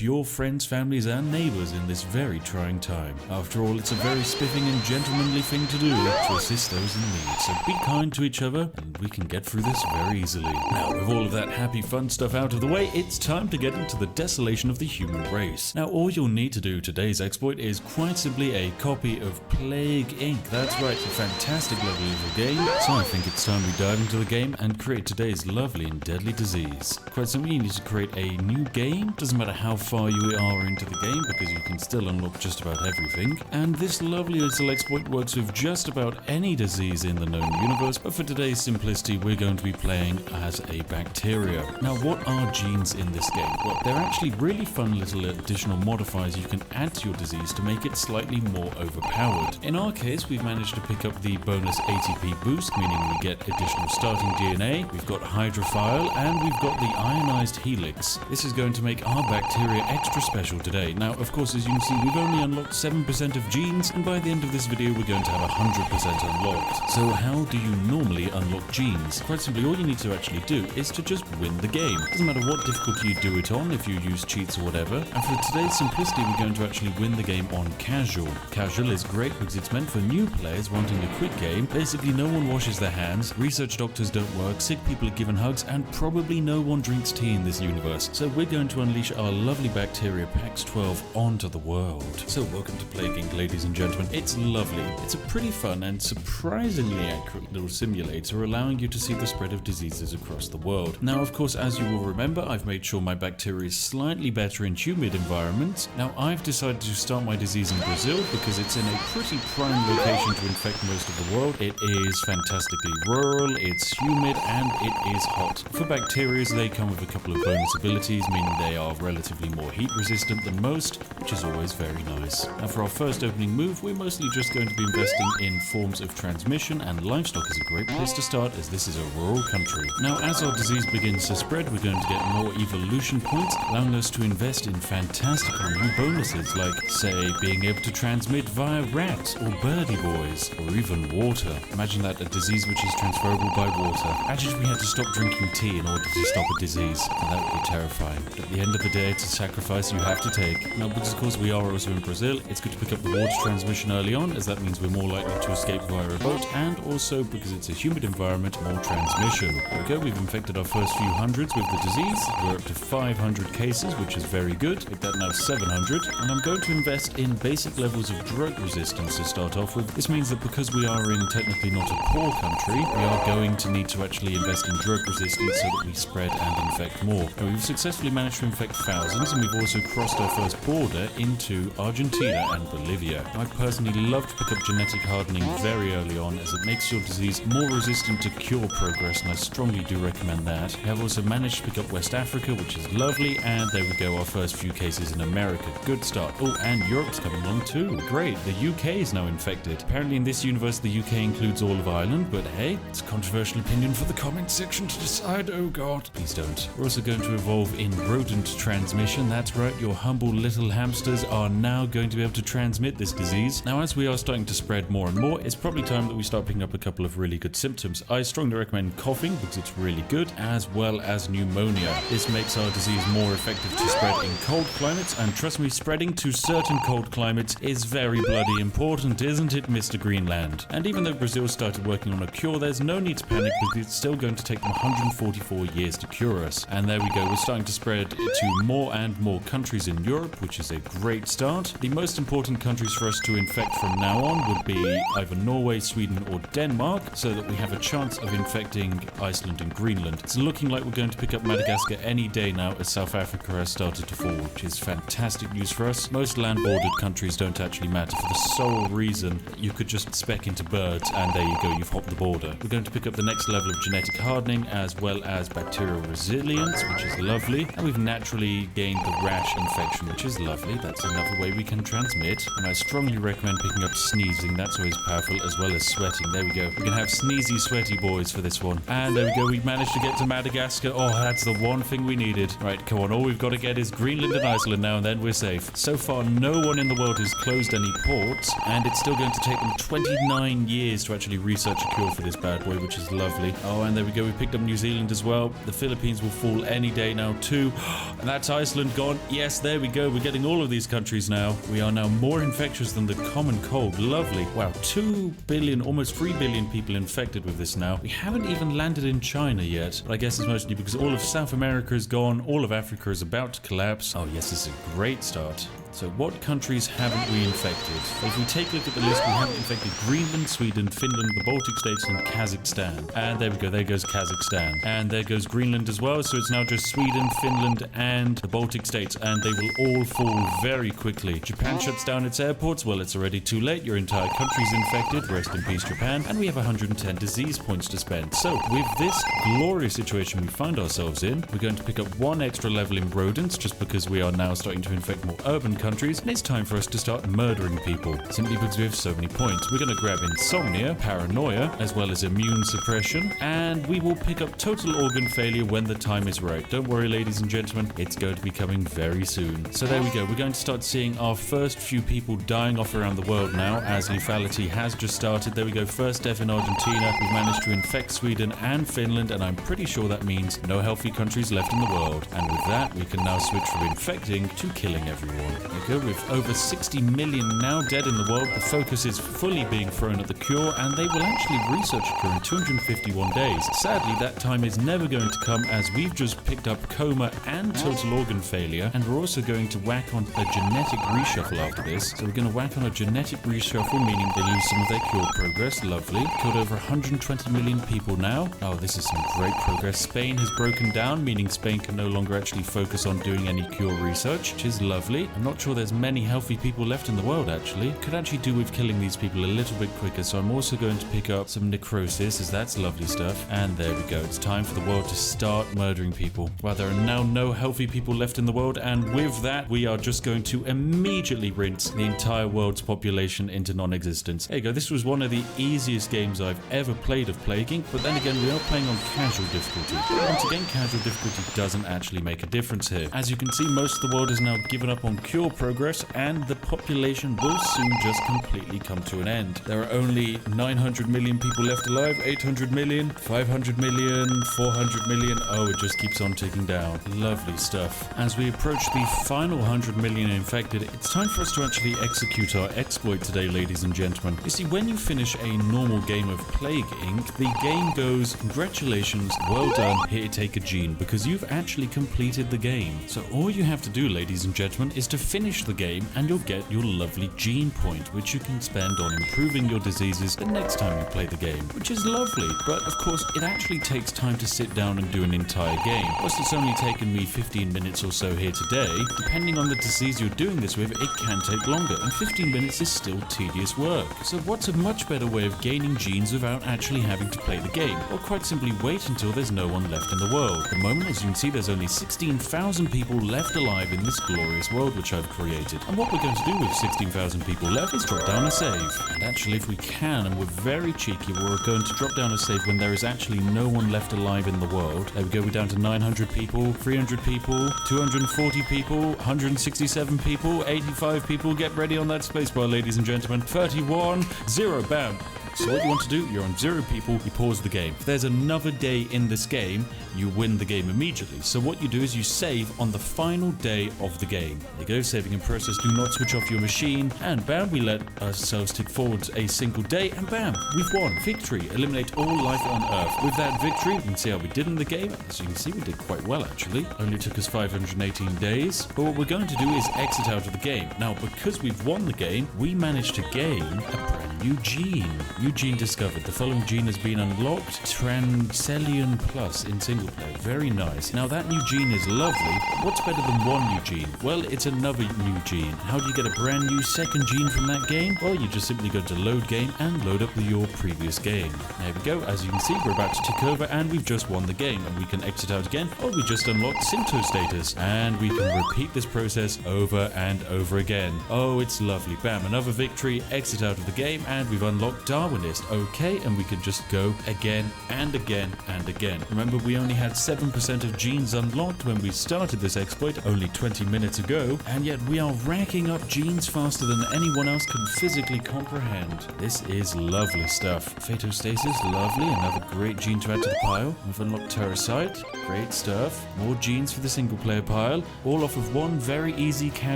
your friends, families and neighbours in this very trying time. After all, it's a very spiffing and gentlemanly thing to do to assist those in need, so be kind to each other and we can get through this very easily. Now, with all of that happy fun stuff out of the way, it's time to get into the desolation of the human race. Now, all you'll need to do today's exploit is quite simply a copy of Plague Inc. That's right, a fantastic lovely little game. So I think it's time we dive into the game and create today's lovely and deadly disease. Quite simply, you need to create a new game. Doesn't matter how far you are into the game because you can still unlock just about everything. And this lovely little exploit works with just about any disease in the known universe, but for today's simplicity, we're going to be playing as a bacteria. Now, what are genes in this game? Well, they're actually really fun little additional modifiers you can add to your disease to make it slightly more overpowered. In our case, we've managed to pick up the bonus ATP boost, meaning we get additional starting DNA, we've got hydrophile, and we've got the ionized helix. This is going to make our bacteria extra special today. Now, of course, as you can see, we've only unlocked 7% of genes, and by the end of this video, we're going to have 100% unlocked. So how do you normally unlock genes? Quite simply, all you need to actually do is to just win the game. Doesn't matter what difficulty you do it on, if you use cheats or whatever. And for today's simplicity, we're going to actually win the game on casual. Casual is great because it's meant for new players wanting a quick game. Basically, no one washes their hands, research doctors don't work, sick people are given hugs, and probably no one drinks tea in this universe. So we're going to unleash our lovely bacteria PAX 12 onto the world. So welcome to Plague Inc, ladies and gentlemen. It's lovely. It's a pretty fun and surprisingly accurate little simulator allowing you to see the spread of diseases across the world. Now, of course, as you will remember, I've made sure my bacteria is slightly better in humid environments. Now, I've decided to start my disease in Brazil because it's in a pretty prime location to infect most of the world. It is fantastically rural, it's humid, and it is hot. For bacteria, they come with a couple of bonus abilities, meaning they are relatively more heat resistant than most, which is always very nice. Now, for our first opening move, we're mostly just going to be investing in forms of transmission, and livestock is a great place to start as this is a rural country. Now, as our disease begins to spread, we're going to get more evolution points, allowing us to invest in fantastical new bonuses like, say, being able to transmit via rats or birdie boys, or even water. Imagine that, a disease which is transferable by water. Imagine if we had to stop drinking tea in order to stop a disease. Now, that would be terrifying. But at the end of the day, it's a sacrifice you have to take. Now, because of course we are also in Brazil, it's good to pick up the water transmission early on, as that means we're more likely to escape via a boat, and also because it's a humid environment, more transmission. There we go, we've infected our first few hundreds with the disease. We're up to 500 cases, which is very good. Make that now 700. And I'm going to invest in basic levels of drug resistance to start off with. This means that because we are in technically not a poor country, we are going to need to actually invest in drug resistance so that we spread and infect more. Now, we've successfully managed to infect thousands, and we've also crossed our first border into Argentina and Bolivia. I personally love to pick up genetic hardening very early on as it makes your disease more resistant to cure progress, and I strongly do recommend that. We have also managed to pick up West Africa, which is lovely, and there we go, our first few cases in America. Good start. Oh, and Europe's coming along too. Great, the UK is now infected. Apparently in this universe the UK includes all of Ireland, but hey, it's a controversial opinion for the comment section to decide. Oh god, please don't. We're also going to evolve in rodent transmission. That's right, your humble little hamsters are now going to be able to transmit this disease. Now, as we are starting to spread more and more, it's probably time that we start picking up a couple of really good symptoms. I strongly recommend coughing because it's really good, as well as pneumonia. This makes our disease more effective to spread in cold climates, and trust me, spreading to certain cold climates is very bloody important, isn't it, Mr. Greenland? And even though Brazil started working on a cure, there's no need to panic because it's still going to take them 144 years to cure us. And there we go, we're starting to spread to more and more countries in Europe, which is a great start. The most important countries for us to infect from now on would be either Norway, Sweden, or Denmark, so that we have a chance of infecting Iceland and Greenland. It's looking like we're going to pick up Madagascar any day now as South Africa has started to fall, which is fantastic news for us. Most land-bordered countries don't actually matter for the sole reason that you could just spec into birds and there you go, you've hopped the border. We're going to pick up the next level of genetic hardening as well as bacterial resilience, which is lovely. And we've naturally gained the rash infection, which is lovely. That's another way we can transmit. And I strongly recommend picking up sneezing. That's always powerful, as well as sweating. There we go. We can have sneezy, sweaty boys for this one. And there we go. We've managed to get to Madagascar. Oh, that's the one thing we needed. Right, come on. All we've got to get is Greenland and Iceland now, and then we're safe. So far, no one in the world has closed any ports, and it's still going to take them 29 years to actually research a cure for this bad boy, which is lovely. Oh, and there we go. We picked up New Zealand as well. The Philippines will fall any day now too. And that's Iceland. Greenland gone. Yes, there we go. We're getting all of these countries now. We are now more infectious than the common cold. Lovely. Wow, 2 billion, almost 3 billion people infected with this now. We haven't even landed in China yet. But I guess it's mostly because all of South America is gone. All of Africa is about to collapse. Oh yes, this is a great start. So what countries haven't we infected? Well, if we take a look at the list, we haven't infected Greenland, Sweden, Finland, the Baltic States, and Kazakhstan. And there we go, there goes Kazakhstan. And there goes Greenland as well, so it's now just Sweden, Finland, and the Baltic States, and they will all fall very quickly. Japan shuts down its airports. Well, it's already too late. Your entire country's infected. Rest in peace, Japan. And we have 110 disease points to spend. So with this glorious situation we find ourselves in, we're going to pick up 1 extra level in rodents, just because we are now starting to infect more urban countries, and it's time for us to start murdering people, simply because we have so many points. We're going to grab insomnia, paranoia, as well as immune suppression, and we will pick up total organ failure when the time is right. Don't worry, ladies and gentlemen, it's going to be coming very soon. So there we go. We're going to start seeing our first few people dying off around the world now, as lethality has just started. There we go. First death in Argentina. We've managed to infect Sweden and Finland, and I'm pretty sure that means no healthy countries left in the world. And with that, we can now switch from infecting to killing everyone. There we go. With over 60 million now dead in the world, the focus is fully being thrown at the cure, and they will actually research a cure in 251 days. Sadly, that time is never going to come, as we've just picked up coma and total organ failure, and we're also going to whack on a genetic reshuffle after this. So we're going to whack on a genetic reshuffle, meaning they lose some of their cure progress. Lovely. Killed over 120 million people now. Oh, this is some great progress. Spain has broken down, meaning Spain can no longer actually focus on doing any cure research, which is lovely. I'm not sure there's many healthy people left in the world, actually. Could actually do with killing these people a little bit quicker, so I'm also going to pick up some necrosis, as that's lovely stuff. And there we go. It's time for the world to start murdering people. Well, there are now no healthy people left in the world, and with that, we are just going to immediately rinse the entire world's population into non-existence. There you go. This was one of the easiest games I've ever played of Plague Inc., but then again, we are playing on casual difficulty. But once again, casual difficulty doesn't actually make a difference here. As you can see, most of the world has now given up on cure progress, and the population will soon just completely come to an end. There are only 900 million people left alive, 800 million, 500 million, 400 million. Oh, it just keeps on ticking down. Lovely stuff. As we approach the final 100 million infected, it's time for us to actually execute our exploit today, ladies and gentlemen. You see, when you finish a normal game of Plague Inc., the game goes, congratulations, well done, here, take a gene, because you've actually completed the game. So all you have to do, ladies and gentlemen, is to finish the game, and you'll get your lovely gene point, which you can spend on improving your diseases the next time you play the game, which is lovely. But of course, it actually takes time to sit down and do an entire game. Whilst it's only taken me 15 minutes or so here today, depending on the disease you're doing this with, it can take longer, and 15 minutes is still tedious work. So what's a much better way of gaining genes without actually having to play the game? Or quite simply wait until there's no one left in the world. At the moment, as you can see, there's only 16,000 people left alive in this glorious world which I've created. And what we're going to do with 16,000 people left is drop down a save. And actually, if we can, and we're very cheeky, we're going to drop down a save when there is actually no one left alive in the world. There we go, we're down to 900 people, 300 people, 240 people, 167 people, 85 people. Get ready on that spacebar, ladies and gentlemen. 31, 0, bam. So what you want to do, you're on 0 people, you pause the game. If there's another day in this game, you win the game immediately. So what you do is you save on the final day of the game. There you go, saving in process, do not switch off your machine, and bam, we let ourselves tick forward a single day, and bam, we've won. Victory, eliminate all life on Earth. With that victory, you can see how we did in the game. As you can see, we did quite well actually. Only took us 518 days. But what we're going to do is exit out of the game. Now, because we've won the game, we managed to gain a brand new gene. New gene discovered. The following gene has been unlocked. Transcelion Plus in single player. Very nice. Now that new gene is lovely. What's better than one new gene? Well, it's another new gene. How do you get a brand new second gene from that game? Well, you just simply go to load game and load up your previous game. There we go. As you can see, we're about to tick over and we've just won the game, and we can exit out again. Oh, we just unlocked Sympto status, and we can repeat this process over and over again. Oh, it's lovely. Bam, another victory, exit out of the game, and we've unlocked our Darwinist. Okay, and we can just go again and again and again. Remember, we only had 7% of genes unlocked when we started this exploit only 20 minutes ago, and yet we are racking up genes faster than anyone else can physically comprehend. This is lovely stuff. Phaetostasis, lovely. Another great gene to add to the pile. We've unlocked Terracite. Great stuff. More genes for the single player pile. All off of one very easy casual